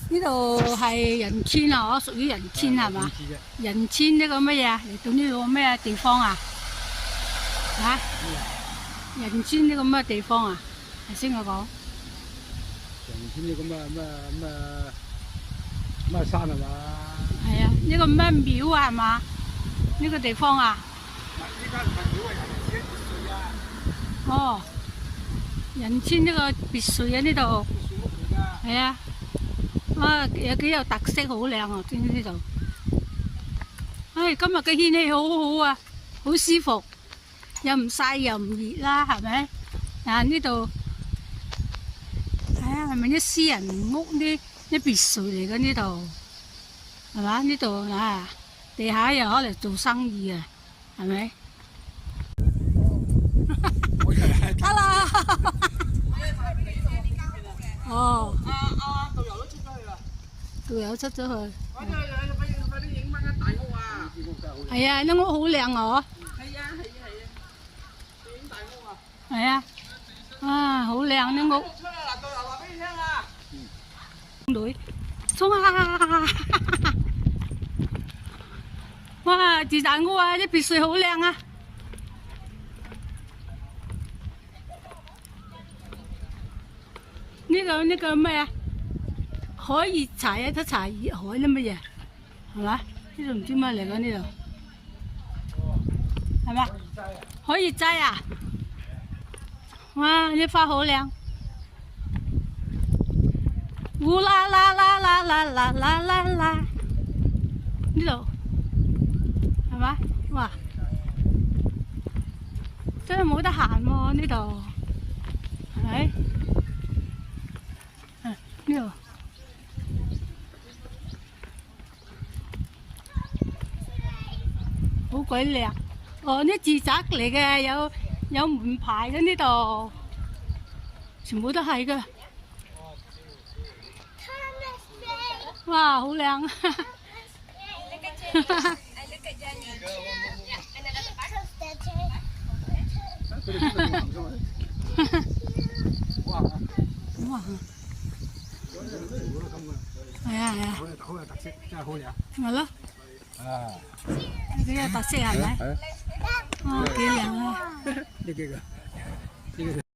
呢度係仁川啊，屬於仁川係嘛？仁川呢個乜嘢啊？嚟到呢度咩地方啊？嚇？仁川呢個咩地方啊？頭先我講。仁川呢個咩山係嘛？係啊，呢個咩廟啊係嘛？呢個地方啊？呢間唔係廟啊，仁川別墅啊。哦，仁川呢個別墅喺呢度。別墅屋嚟㗎。係啊。啊，有幾有特色，好靚啊！知唔知道？唉，今日嘅天氣好好啊，好舒服，又唔曬又唔熱啦，係咪？啊，呢度睇下係咪啲私人屋啲別墅嚟嘅呢度？係嘛？呢度啊，地下又攞嚟做生意啊，係咪？Hello。哦。導遊都出咗去啦。導遊出咗去。快啲影翻間大屋啊！係啊，啲屋好靚啊！係啊！影大屋啊！係啊，啊好靚啲屋。出啦！嗱，導遊話俾你聽啊！女，衝啊！哇，住大屋啊，啲別墅好靚啊！呢個咩啊？海熱柴啊，得柴熱海啲乜嘢？係嘛？呢度唔知乜嚟㗎呢度，係嘛？海熱劑啊！哇，啲花好靚，烏啦啦啦啦啦啦啦啦啦，呢度係嘛？哇，真係冇得閒喎呢度，係咪？呢度。好鬼靚！哦，呢住宅嚟嘅，有門牌嘅呢度，全部都係嘅。哇，好靚！哇！係啊係啊，好有特色，真係好靚。咪咯。啊！幾有特色係咪？哦，幾靚啊！呢幾個，呢個。